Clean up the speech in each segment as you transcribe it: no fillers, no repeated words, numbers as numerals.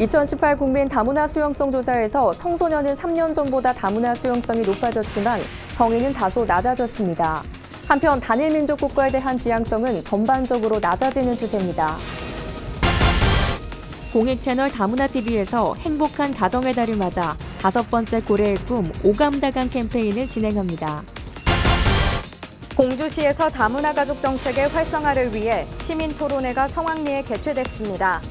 2018 국민 다문화 수용성 조사에서 청소년은 3년 전보다 다문화 수용성이 높아졌지만 성인은 다소 낮아졌습니다. 한편 단일 민족 국가에 대한 지향성은 전반적으로 낮아지는 추세입니다. 공익 채널 다문화TV에서 행복한 가정의 달을 맞아 5번째 고래의 꿈 오감다강 캠페인을 진행합니다. 공주시에서 다문화 가족 정책의 활성화를 위해 시민 토론회가 성황리에 개최됐습니다.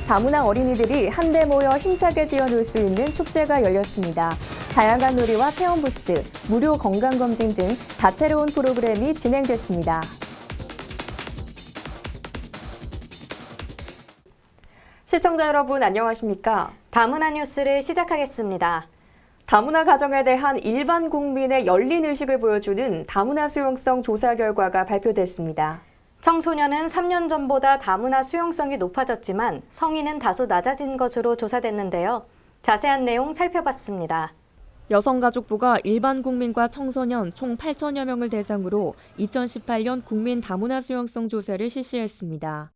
다문화 어린이들이 한데 모여 힘차게 뛰어놀 수 있는 축제가 열렸습니다. 다양한 놀이와 체험 부스, 무료 건강검진 등 다채로운 프로그램이 진행됐습니다. 시청자 여러분 안녕하십니까? 다문화 뉴스를 시작하겠습니다. 다문화 가정에 대한 일반 국민의 열린 의식을 보여주는 다문화 수용성 조사 결과가 발표됐습니다. 청소년은 3년 전보다 다문화 수용성이 높아졌지만 성인은 다소 낮아진 것으로 조사됐는데요. 자세한 내용 살펴봤습니다. 여성가족부가 일반 국민과 청소년 총 8천여 명을 대상으로 2018년 국민 다문화 수용성 조사를 실시했습니다.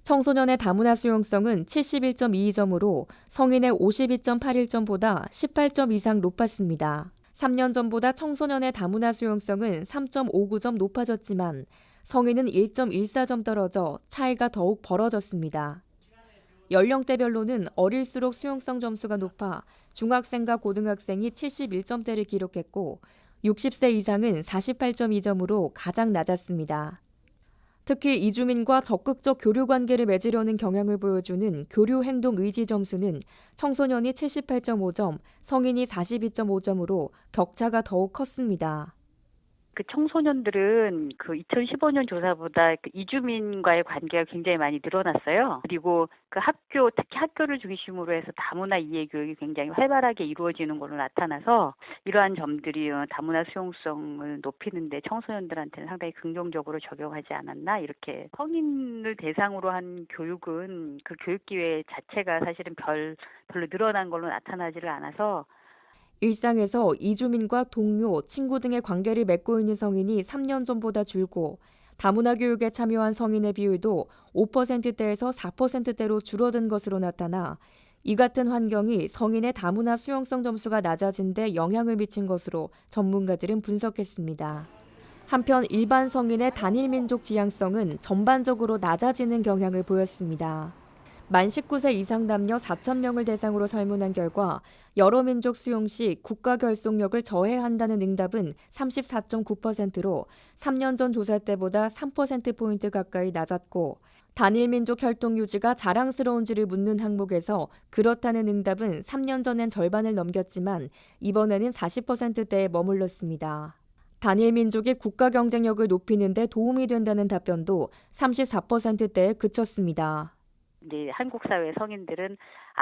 청소년의 다문화 수용성은 71.22점으로 성인의 52.81점보다 18점 이상 높았습니다. 3년 전보다 청소년의 다문화 수용성은 3.59점 높아졌지만 성인은 1.14점 떨어져 차이가 더욱 벌어졌습니다. 연령대별로는 어릴수록 수용성 점수가 높아 중학생과 고등학생이 71점대를 기록했고 60세 이상은 48.2점으로 가장 낮았습니다. 특히 이주민과 적극적 교류 관계를 맺으려는 경향을 보여주는 교류 행동 의지 점수는 청소년이 78.5점, 성인이 42.5점으로 격차가 더욱 컸습니다. 그 청소년들은 그 2015년 조사보다 그 이주민과의 관계가 굉장히 많이 늘어났어요. 그리고 그 특히 학교를 중심으로 해서 다문화 이해 교육이 굉장히 활발하게 이루어지는 걸로 나타나서 이러한 점들이 다문화 수용성을 높이는데 청소년들한테는 상당히 긍정적으로 적용하지 않았나 이렇게. 성인을 대상으로 한 교육은 그 교육 기회 자체가 사실은 별로 늘어난 걸로 나타나지를 않아서 일상에서 이주민과 동료, 친구 등의 관계를 맺고 있는 성인이 3년 전보다 줄고 다문화 교육에 참여한 성인의 비율도 5%대에서 4%대로 줄어든 것으로 나타나 이 같은 환경이 성인의 다문화 수용성 점수가 낮아진 데 영향을 미친 것으로 전문가들은 분석했습니다. 한편 일반 성인의 단일 민족 지향성은 전반적으로 낮아지는 경향을 보였습니다. 만 19세 이상 남녀 4,000명을 대상으로 설문한 결과 여러 민족 수용 시 국가 결속력을 저해한다는 응답은 34.9%로 3년 전 조사 때보다 3%포인트 가까이 낮았고 단일 민족 혈통 유지가 자랑스러운지를 묻는 항목에서 그렇다는 응답은 3년 전엔 절반을 넘겼지만 이번에는 40%대에 머물렀습니다. 단일 민족이 국가 경쟁력을 높이는 데 도움이 된다는 답변도 34%대에 그쳤습니다. 이제 한국 사회 성인들은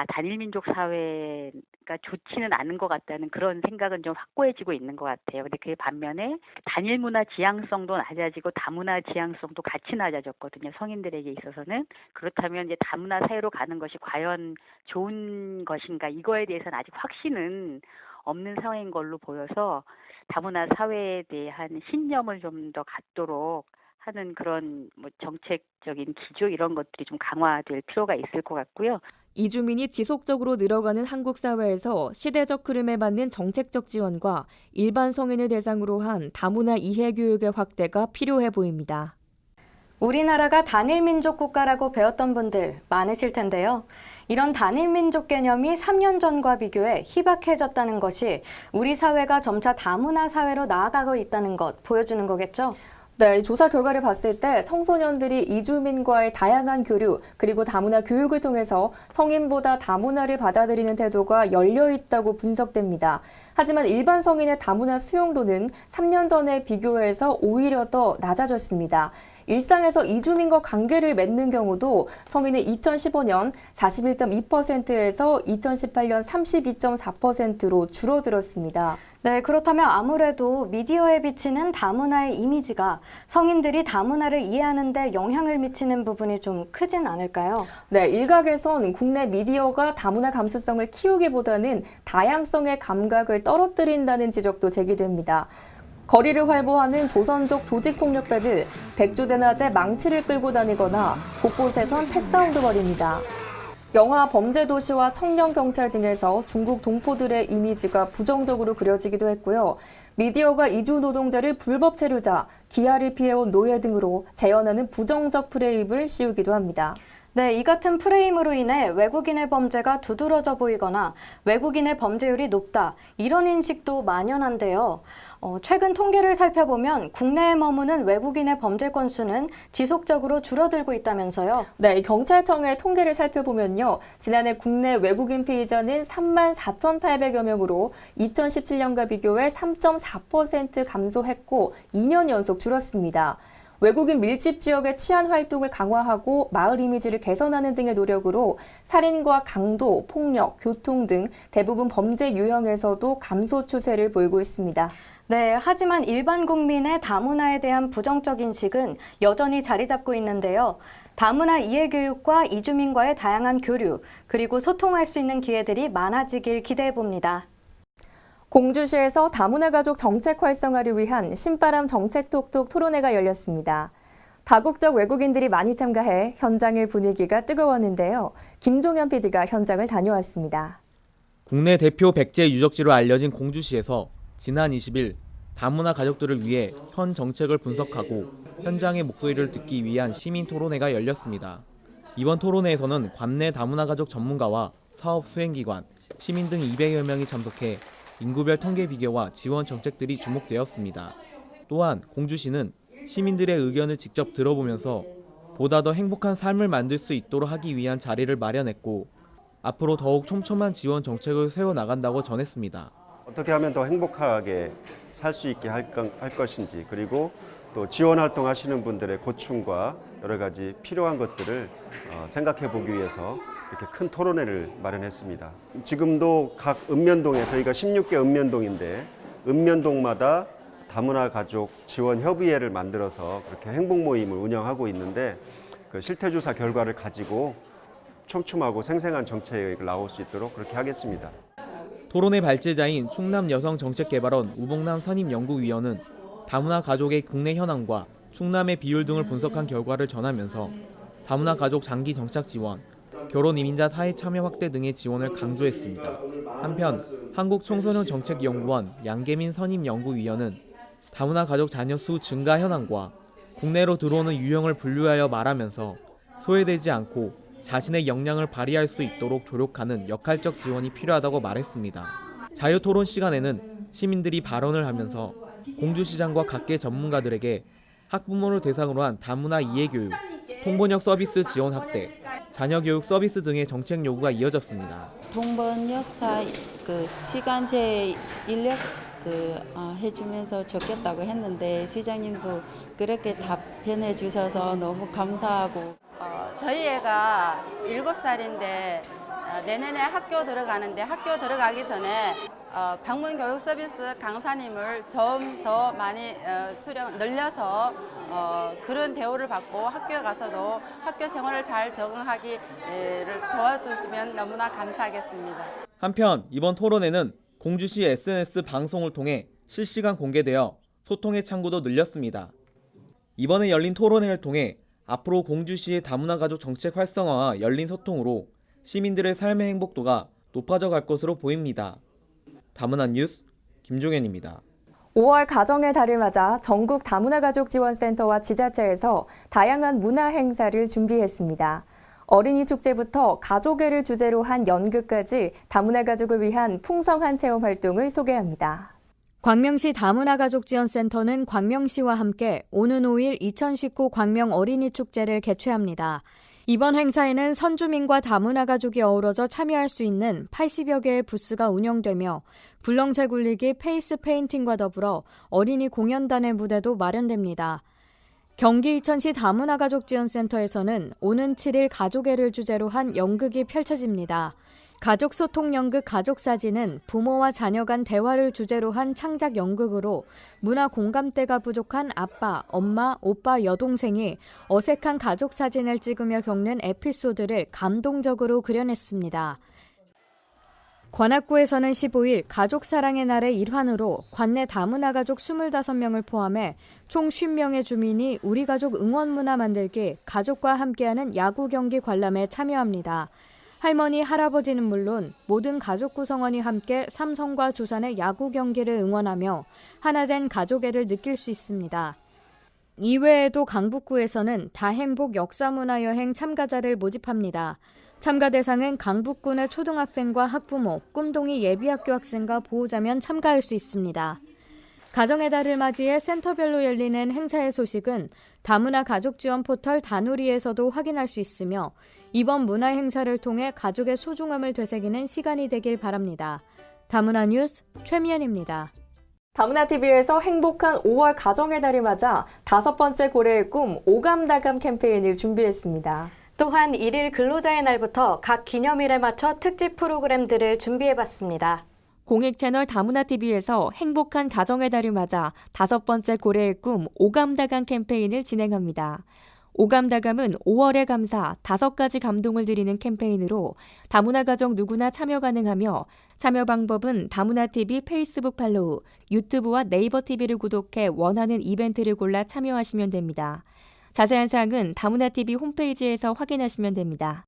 단일 민족 사회가 좋지는 않은 것 같다는 그런 생각은 좀 확고해지고 있는 것 같아요. 근데 그 반면에 단일 문화 지향성도 낮아지고 다문화 지향성도 같이 낮아졌거든요. 성인들에게 있어서는. 그렇다면 이제 다문화 사회로 가는 것이 과연 좋은 것인가 이거에 대해서는 아직 확신은 없는 상황인 걸로 보여서 다문화 사회에 대한 신념을 좀 더 갖도록 하는 그런 정책적인 기조 이런 것들이 좀 강화될 필요가 있을 것 같고요. 이주민이 지속적으로 늘어가는 한국 사회에서 시대적 흐름에 맞는 정책적 지원과 일반 성인을 대상으로 한 다문화 이해 교육의 확대가 필요해 보입니다. 우리나라가 단일 민족 국가라고 배웠던 분들 많으실 텐데요. 이런 단일 민족 개념이 3년 전과 비교해 희박해졌다는 것이 우리 사회가 점차 다문화 사회로 나아가고 있다는 것 보여주는 거겠죠? 네, 조사 결과를 봤을 때 청소년들이 이주민과의 다양한 교류 그리고 다문화 교육을 통해서 성인보다 다문화를 받아들이는 태도가 열려 있다고 분석됩니다. 하지만 일반 성인의 다문화 수용도는 3년 전에 비교해서 오히려 더 낮아졌습니다. 일상에서 이주민과 관계를 맺는 경우도 성인은 2015년 41.2%에서 2018년 32.4%로 줄어들었습니다. 네, 그렇다면 아무래도 미디어에 비치는 다문화의 이미지가 성인들이 다문화를 이해하는 데 영향을 미치는 부분이 좀 크진 않을까요? 네, 일각에선 국내 미디어가 다문화 감수성을 키우기보다는 다양성의 감각을 떨어뜨린다는 지적도 제기됩니다. 거리를 활보하는 조선족 조직폭력배들 백주대낮에 망치를 끌고 다니거나 곳곳에선 패사운드 벌입니다. 영화 범죄도시와 청년경찰 등에서 중국 동포들의 이미지가 부정적으로 그려지기도 했고요. 미디어가 이주 노동자를 불법 체류자, 기아를 피해온 노예 등으로 재현하는 부정적 프레임을 씌우기도 합니다. 네, 이 같은 프레임으로 인해 외국인의 범죄가 두드러져 보이거나 외국인의 범죄율이 높다, 이런 인식도 만연한데요. 최근 통계를 살펴보면 국내에 머무는 외국인의 범죄 건수는 지속적으로 줄어들고 있다면서요. 네, 경찰청의 통계를 살펴보면요. 지난해 국내 외국인 피의자는 34,800여 명으로 2017년과 비교해 3.4% 감소했고 2년 연속 줄었습니다. 외국인 밀집 지역의 치안 활동을 강화하고 마을 이미지를 개선하는 등의 노력으로 살인과 강도, 폭력, 교통 등 대부분 범죄 유형에서도 감소 추세를 보이고 있습니다. 네, 하지만 일반 국민의 다문화에 대한 부정적 인식은 여전히 자리 잡고 있는데요. 다문화 이해 교육과 이주민과의 다양한 교류, 그리고 소통할 수 있는 기회들이 많아지길 기대해 봅니다. 공주시에서 다문화 가족 정책 활성화를 위한 신바람 정책 톡톡 토론회가 열렸습니다. 다국적 외국인들이 많이 참가해 현장의 분위기가 뜨거웠는데요. 김종현 PD가 현장을 다녀왔습니다. 국내 대표 백제 유적지로 알려진 공주시에서 지난 20일 다문화 가족들을 위해 현 정책을 분석하고 현장의 목소리를 듣기 위한 시민 토론회가 열렸습니다. 이번 토론회에서는 관내 다문화 가족 전문가와 사업 수행기관, 시민 등 200여 명이 참석해 인구별 통계 비교와 지원 정책들이 주목되었습니다. 또한 공주시는 시민들의 의견을 직접 들어보면서 보다 더 행복한 삶을 만들 수 있도록 하기 위한 자리를 마련했고 앞으로 더욱 촘촘한 지원 정책을 세워나간다고 전했습니다. 어떻게 하면 더 행복하게 살 수 있게 할 것인지, 그리고 또 지원 활동하시는 분들의 고충과 여러 가지 필요한 것들을 생각해 보기 위해서 이렇게 큰 토론회를 마련했습니다. 지금도 각 읍면동에, 저희가 16개 읍면동인데 읍면동마다 다문화 가족 지원 협의회를 만들어서 그렇게 행복 모임을 운영하고 있는데 그 실태조사 결과를 가지고 촘촘하고 생생한 정책이 나올 수 있도록 그렇게 하겠습니다. 토론의 발제자인 충남여성정책개발원 우봉남 선임연구위원은 다문화 가족의 국내 현황과 충남의 비율 등을 분석한 결과를 전하면서 다문화 가족 장기 정착 지원, 결혼 이민자 사회 참여 확대 등의 지원을 강조했습니다. 한편 한국청소년정책연구원 양계민 선임연구위원은 다문화 가족 자녀 수 증가 현황과 국내로 들어오는 유형을 분류하여 말하면서 소외되지 않고 자신의 역량을 발휘할 수 있도록 조력하는 역할적 지원이 필요하다고 말했습니다. 자유토론 시간에는 시민들이 발언을 하면서 공주시장과 각계 전문가들에게 학부모를 대상으로 한 다문화 이해교육, 통번역 서비스 지원 확대, 자녀교육 서비스 등의 정책 요구가 이어졌습니다. 통번역사 시간제 인력 해주면서 좋겠다고 했는데 시장님도 그렇게 답변해 주셔서 너무 감사하고 저희 애가 7살인데 내년에 학교 들어가는데 학교 들어가기 전에 방문 교육 서비스 강사님을 좀 더 많이 늘려서 그런 대우를 받고 학교에 가서도 학교 생활을 잘 적응하기를 도와주시면 너무나 감사하겠습니다. 한편 이번 토론회는 공주시 SNS 방송을 통해 실시간 공개되어 소통의 창구도 늘렸습니다. 이번에 열린 토론회를 통해 앞으로 공주시의 다문화 가족 정책 활성화와 열린 소통으로 시민들의 삶의 행복도가 높아져 갈 것으로 보입니다. 다문화 뉴스 김종현입니다. 5월 가정의 달을 맞아 전국 다문화 가족 지원센터와 지자체에서 다양한 문화 행사를 준비했습니다. 어린이 축제부터 가족애를 주제로 한 연극까지 다문화 가족을 위한 풍성한 체험 활동을 소개합니다. 광명시 다문화 가족 지원센터는 광명시와 함께 오는 5일 2019 광명 어린이 축제를 개최합니다. 이번 행사에는 선주민과 다문화 가족이 어우러져 참여할 수 있는 80여 개의 부스가 운영되며 불렁쇠 굴리기, 페이스 페인팅과 더불어 어린이 공연단의 무대도 마련됩니다. 경기 이천시 다문화 가족 지원센터에서는 오는 7일 가족애를 주제로 한 연극이 펼쳐집니다. 가족 소통 연극 가족사진은 부모와 자녀 간 대화를 주제로 한 창작 연극으로 문화 공감대가 부족한 아빠, 엄마, 오빠, 여동생이 어색한 가족 사진을 찍으며 겪는 에피소드를 감동적으로 그려냈습니다. 관악구에서는 15일 가족사랑의 날의 일환으로 관내 다문화 가족 25명을 포함해 총 50명의 주민이 우리 가족 응원문화 만들기 가족과 함께하는 야구 경기 관람에 참여합니다. 할머니, 할아버지는 물론 모든 가족 구성원이 함께 삼성과 두산의 야구 경기를 응원하며 하나된 가족애를 느낄 수 있습니다. 이외에도 강북구에서는 다행복 역사문화여행 참가자를 모집합니다. 참가 대상은 강북군의 초등학생과 학부모, 꿈동이 예비학교 학생과 보호자면 참가할 수 있습니다. 가정의 달을 맞이해 센터별로 열리는 행사의 소식은 다문화 가족 지원 포털 다누리에서도 확인할 수 있으며 이번 문화 행사를 통해 가족의 소중함을 되새기는 시간이 되길 바랍니다. 다문화 뉴스 최미연입니다. 다문화TV에서 행복한 5월 가정의 달을 맞아 5번째 고래의 꿈 오감다감 캠페인을 준비했습니다. 또한 1일 근로자의 날부터 각 기념일에 맞춰 특집 프로그램들을 준비해봤습니다. 공익채널 다문화TV에서 행복한 가정의 달을 맞아 5번째 고래의 꿈 오감다감 캠페인을 진행합니다. 오감다감은 5월의 감사 5가지 감동을 드리는 캠페인으로 다문화 가정 누구나 참여 가능하며 참여 방법은 다문화TV 페이스북 팔로우, 유튜브와 네이버 TV를 구독해 원하는 이벤트를 골라 참여하시면 됩니다. 자세한 사항은 다문화TV 홈페이지에서 확인하시면 됩니다.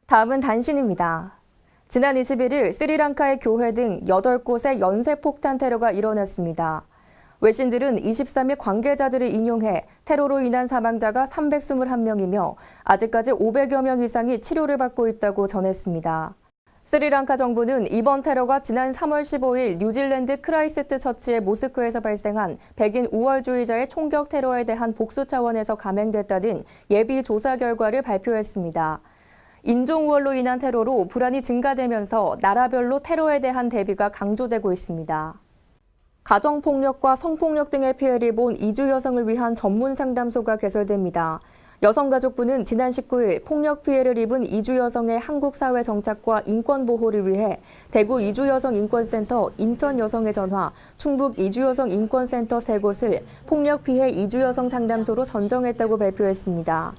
다음은 단신입니다. 지난 21일 스리랑카의 교회 등 8곳에 연쇄폭탄 테러가 일어났습니다. 외신들은 23일 관계자들을 인용해 테러로 인한 사망자가 321명이며 아직까지 500여 명 이상이 치료를 받고 있다고 전했습니다. 스리랑카 정부는 이번 테러가 지난 3월 15일 뉴질랜드 크라이스트 처치의 모스크에서 발생한 백인 우월주의자의 총격 테러에 대한 복수 차원에서 감행됐다는 예비 조사 결과를 발표했습니다. 인종 우월로 인한 테러로 불안이 증가되면서 나라별로 테러에 대한 대비가 강조되고 있습니다. 가정폭력과 성폭력 등의 피해를 본 이주 여성을 위한 전문 상담소가 개설됩니다. 여성가족부는 지난 19일 폭력 피해를 입은 이주 여성의 한국 사회 정착과 인권 보호를 위해 대구 이주 여성 인권센터, 인천 여성의 전화, 충북 이주 여성 인권센터 3곳을 폭력 피해 이주 여성 상담소로 선정했다고 발표했습니다.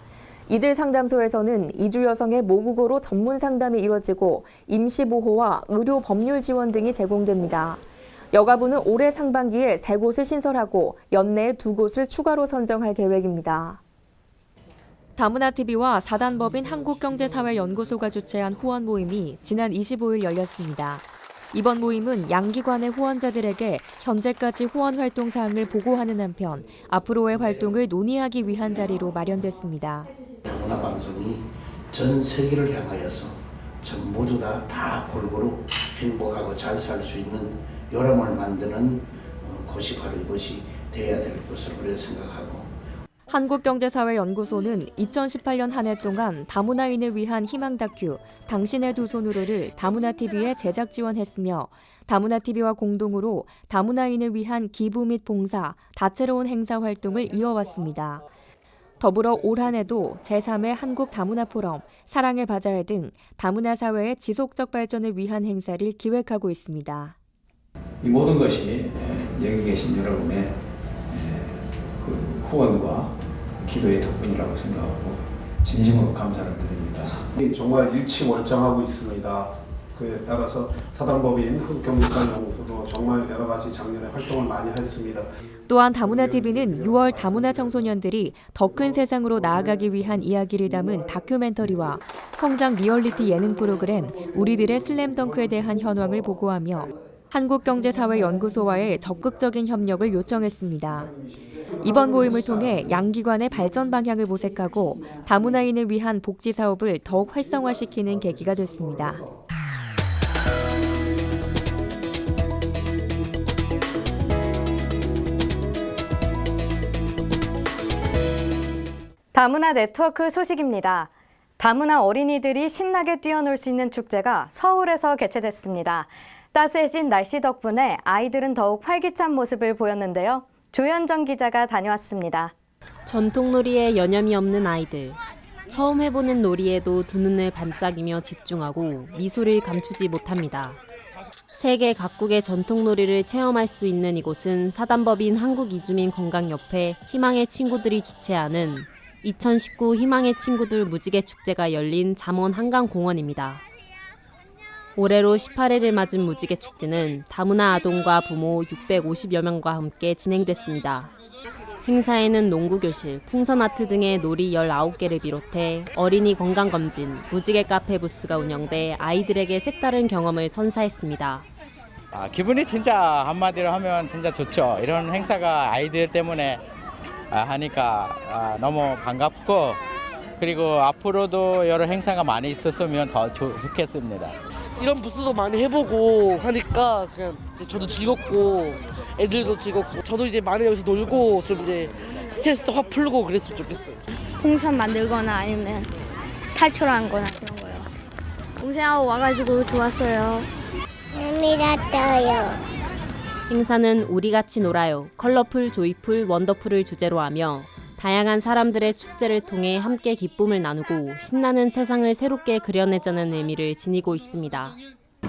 이들 상담소에서는 이주 여성의 모국어로 전문 상담이 이뤄지고 임시 보호와 의료 법률 지원 등이 제공됩니다. 여가부는 올해 상반기에 3곳을 신설하고 연내에 2곳을 추가로 선정할 계획입니다. 다문화TV와 사단법인 한국경제사회연구소가 주최한 후원 모임이 지난 25일 열렸습니다. 이번 모임은 양기관의 후원자들에게 현재까지 후원 활동 사항을 보고하는 한편 앞으로의 활동을 논의하기 위한 자리로 마련됐습니다. 다문화 방송이 전 세계를 향하여서 전 모두 다 골고루 행복하고 잘 살 수 있는 요람을 만드는 곳이 바로 이곳이 되어야 될 것으로 우리가 생각하고 한국경제사회연구소는 2018년 한 해 동안 다문화인을 위한 희망 다큐 당신의 두 손으로를 다문화TV에 제작 지원했으며 다문화TV와 공동으로 다문화인을 위한 기부 및 봉사, 다채로운 행사 활동을 이어왔습니다. 더불어 올 한 해도 제3회 한국다문화포럼, 사랑의 바자회 등 다문화 사회의 지속적 발전을 위한 행사를 기획하고 있습니다. 이 모든 것이 여기 계신 여러분의 후원과 기도의 덕분이라고 생각하고 진심으로 감사를 드립니다. 정말 일치월장하고 있습니다. 그에 따라서 사단법인 한국경제사회연구소도 정말 여러 가지 작년에 활동을 많이 했습니다. 또한 다문화TV는 6월 다문화 청소년들이 더 큰 세상으로 나아가기 위한 이야기를 담은 다큐멘터리와 성장 리얼리티 예능 프로그램 우리들의 슬램덩크에 대한 현황을 보고하며 한국경제사회연구소와의 적극적인 협력을 요청했습니다. 이번 모임을 통해 양기관의 발전 방향을 모색하고 다문화인을 위한 복지 사업을 더욱 활성화시키는 계기가 됐습니다. 다문화 네트워크 소식입니다. 다문화 어린이들이 신나게 뛰어놀 수 있는 축제가 서울에서 개최됐습니다. 따스해진 날씨 덕분에 아이들은 더욱 활기찬 모습을 보였는데요. 조현정 기자가 다녀왔습니다. 전통놀이에 여념이 없는 아이들. 처음 해보는 놀이에도 두 눈을 반짝이며 집중하고 미소를 감추지 못합니다. 세계 각국의 전통놀이를 체험할 수 있는 이곳은 사단법인 한국이주민건강협회 희망의 친구들이 주최하는 2019 희망의 친구들 무지개 축제가 열린 잠원 한강공원입니다. 올해로 18회를 맞은 무지개 축제는 다문화 아동과 부모 650여 명과 함께 진행됐습니다. 행사에는 농구교실, 풍선아트 등의 놀이 19개를 비롯해 어린이 건강검진, 무지개 카페 부스가 운영돼 아이들에게 색다른 경험을 선사했습니다. 기분이 진짜 한마디로 하면 진짜 좋죠. 이런 행사가 아이들 때문에 하니까 너무 반갑고, 그리고 앞으로도 여러 행사가 많이 있었으면 더 좋겠습니다. 이런 부스도 많이 해보고 하니까 그냥 저도 즐겁고 애들도 즐겁고 저도 이제 많이 여기서 놀고 좀 이제 스트레스도 확 풀고 그랬으면 좋겠어요. 풍선 만들거나 아니면 탈출하는 거나 그런 거요. 동생하고 와가지고 좋았어요. 재미났어요. 행사는 우리 같이 놀아요, 컬러풀, 조이풀, 원더풀을 주제로 하며 다양한 사람들의 축제를 통해 함께 기쁨을 나누고 신나는 세상을 새롭게 그려내자는 의미를 지니고 있습니다.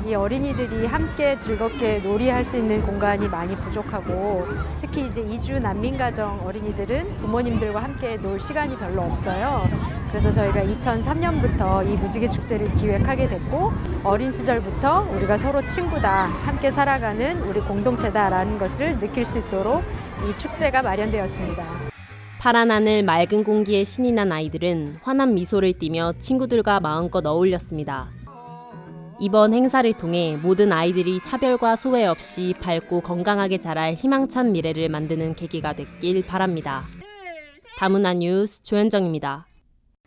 이 어린이들이 함께 즐겁게 놀이할 수 있는 공간이 많이 부족하고, 특히 이제 이주 난민가정 어린이들은 부모님들과 함께 놀 시간이 별로 없어요. 그래서 저희가 2003년부터 이 무지개 축제를 기획하게 됐고, 어린 시절부터 우리가 서로 친구다, 함께 살아가는 우리 공동체다라는 것을 느낄 수 있도록 이 축제가 마련되었습니다. 파란 하늘, 맑은 공기에 신이 난 아이들은 환한 미소를 띠며 친구들과 마음껏 어울렸습니다. 이번 행사를 통해 모든 아이들이 차별과 소외 없이 밝고 건강하게 자랄 희망찬 미래를 만드는 계기가 됐길 바랍니다. 다문화 뉴스 조현정입니다.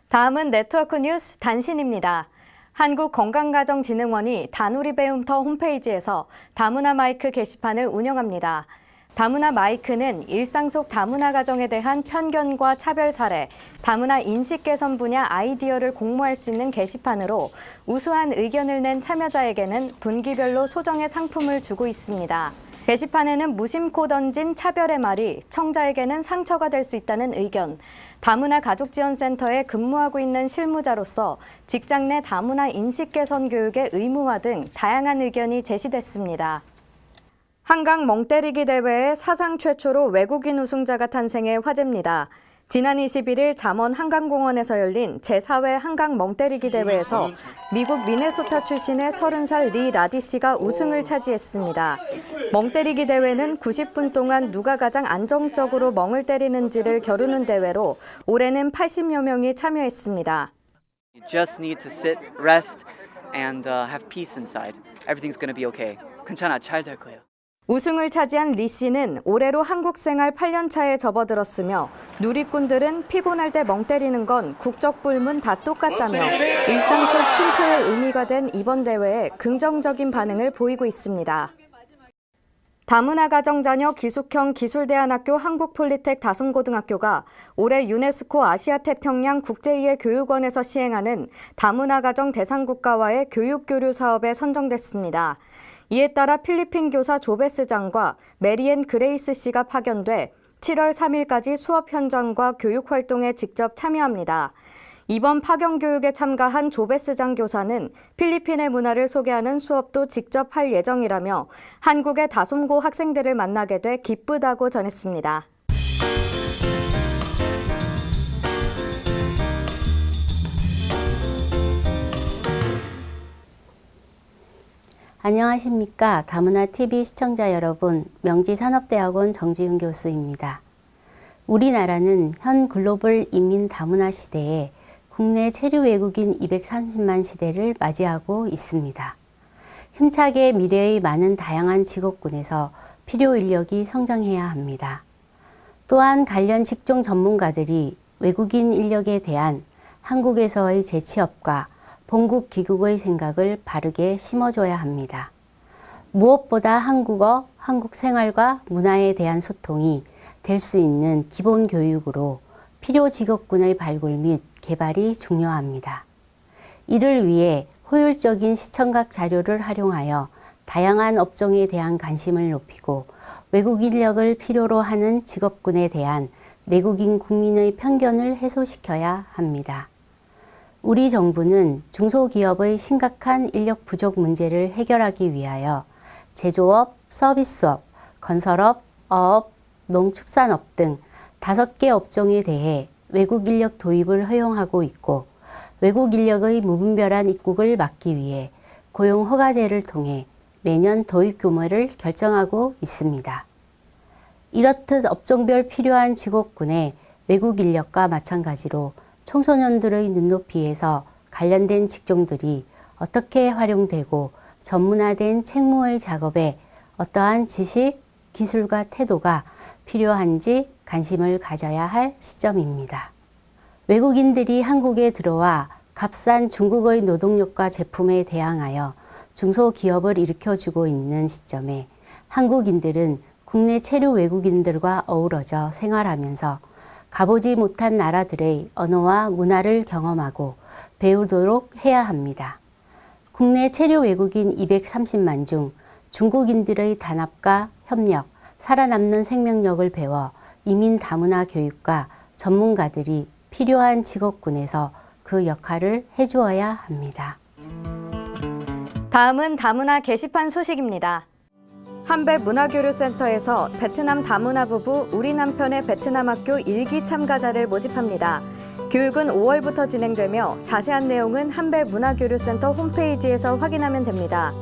다음은 네트워크 뉴스 단신입니다. 한국건강가정진흥원이 다누리배움터 홈페이지에서 다문화 마이크 게시판을 운영합니다. 다문화 마이크는 일상 속 다문화 가정에 대한 편견과 차별 사례, 다문화 인식 개선 분야 아이디어를 공모할 수 있는 게시판으로 우수한 의견을 낸 참여자에게는 분기별로 소정의 상품을 주고 있습니다. 게시판에는 무심코 던진 차별의 말이 청자에게는 상처가 될 수 있다는 의견, 다문화 가족지원센터에 근무하고 있는 실무자로서 직장 내 다문화 인식 개선 교육의 의무화 등 다양한 의견이 제시됐습니다. 한강 멍때리기 대회에 사상 최초로 외국인 우승자가 탄생해 화제입니다. 지난 21일 잠원 한강공원에서 열린 제4회 한강 멍때리기 대회에서 미국 미네소타 출신의 30살 리 라디 씨가 우승을 차지했습니다. 멍때리기 대회는 90분 동안 누가 가장 안정적으로 멍을 때리는지를 겨루는 대회로 올해는 80여 명이 참여했습니다. You just need to sit, rest, and have peace inside. Everything's gonna be okay. 괜찮아, 잘 될 거예요. 우승을 차지한 리 씨는 올해로 한국 생활 8년 차에 접어들었으며 누리꾼들은 피곤할 때 멍 때리는 건 국적 불문 다 똑같다며 일상 속 쉼표의 의미가 된 이번 대회에 긍정적인 반응을 보이고 있습니다. 다문화 가정 자녀 기숙형 기술대안학교 한국폴리텍 다솜고등학교가 올해 유네스코 아시아태평양 국제이해교육원에서 시행하는 다문화 가정 대상국가와의 교육교류 사업에 선정됐습니다. 이에 따라 필리핀 교사 조베스 장과 메리앤 그레이스 씨가 파견돼 7월 3일까지 수업 현장과 교육 활동에 직접 참여합니다. 이번 파견 교육에 참가한 조베스 장 교사는 필리핀의 문화를 소개하는 수업도 직접 할 예정이라며 한국의 다솜고 학생들을 만나게 돼 기쁘다고 전했습니다. 안녕하십니까. 다문화TV 시청자 여러분, 명지산업대학원 정지윤 교수입니다. 우리나라는 현 글로벌 인민 다문화 시대에 국내 체류 외국인 230만 시대를 맞이하고 있습니다. 힘차게 미래의 많은 다양한 직업군에서 필요 인력이 성장해야 합니다. 또한 관련 직종 전문가들이 외국인 인력에 대한 한국에서의 재취업과 본국 귀국의 생각을 바르게 심어줘야 합니다. 무엇보다 한국어, 한국 생활과 문화에 대한 소통이 될 수 있는 기본 교육으로 필요 직업군의 발굴 및 개발이 중요합니다. 이를 위해 효율적인 시청각 자료를 활용하여 다양한 업종에 대한 관심을 높이고 외국 인력을 필요로 하는 직업군에 대한 내국인 국민의 편견을 해소시켜야 합니다. 우리 정부는 중소기업의 심각한 인력 부족 문제를 해결하기 위하여 제조업, 서비스업, 건설업, 어업, 농축산업 등 5개 업종에 대해 외국 인력 도입을 허용하고 있고 외국 인력의 무분별한 입국을 막기 위해 고용 허가제를 통해 매년 도입 규모를 결정하고 있습니다. 이렇듯 업종별 필요한 직업군의 외국 인력과 마찬가지로 청소년들의 눈높이에서 관련된 직종들이 어떻게 활용되고 전문화된 책무의 작업에 어떠한 지식, 기술과 태도가 필요한지 관심을 가져야 할 시점입니다. 외국인들이 한국에 들어와 값싼 중국의 노동력과 제품에 대항하여 중소기업을 일으켜주고 있는 시점에 한국인들은 국내 체류 외국인들과 어우러져 생활하면서 가보지 못한 나라들의 언어와 문화를 경험하고 배우도록 해야 합니다. 국내 체류 외국인 230만 중 중국인들의 단합과 협력, 살아남는 생명력을 배워 이민 다문화 교육과 전문가들이 필요한 직업군에서 그 역할을 해주어야 합니다. 다음은 다문화 게시판 소식입니다. 한백문화교류센터에서 베트남 다문화 부부 우리 남편의 베트남 학교 1기 참가자를 모집합니다. 교육은 5월부터 진행되며 자세한 내용은 한백문화교류센터 홈페이지에서 확인하면 됩니다.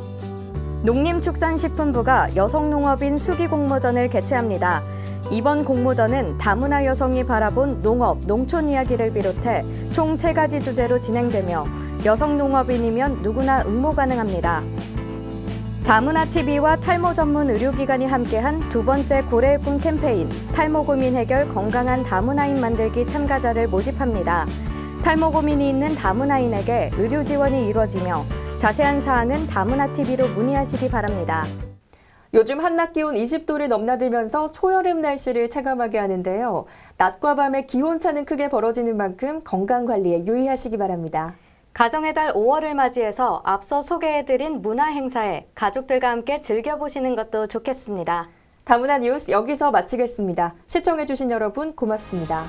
농림축산식품부가 여성농업인 수기공모전을 개최합니다. 이번 공모전은 다문화 여성이 바라본 농업, 농촌 이야기를 비롯해 총 3가지 주제로 진행되며 여성 농업인이면 누구나 응모 가능합니다. 다문화TV와 탈모 전문 의료기관이 함께한 두 번째 고래의 꿈 캠페인 탈모 고민 해결 건강한 다문화인 만들기 참가자를 모집합니다. 탈모 고민이 있는 다문화인에게 의료 지원이 이루어지며 자세한 사항은 다문화TV로 문의하시기 바랍니다. 요즘 한낮 기온 20도를 넘나들면서 초여름 날씨를 체감하게 하는데요. 낮과 밤의 기온차는 크게 벌어지는 만큼 건강관리에 유의하시기 바랍니다. 가정의 달 5월을 맞이해서 앞서 소개해드린 문화 행사에 가족들과 함께 즐겨보시는 것도 좋겠습니다. 다문화 뉴스 여기서 마치겠습니다. 시청해주신 여러분 고맙습니다.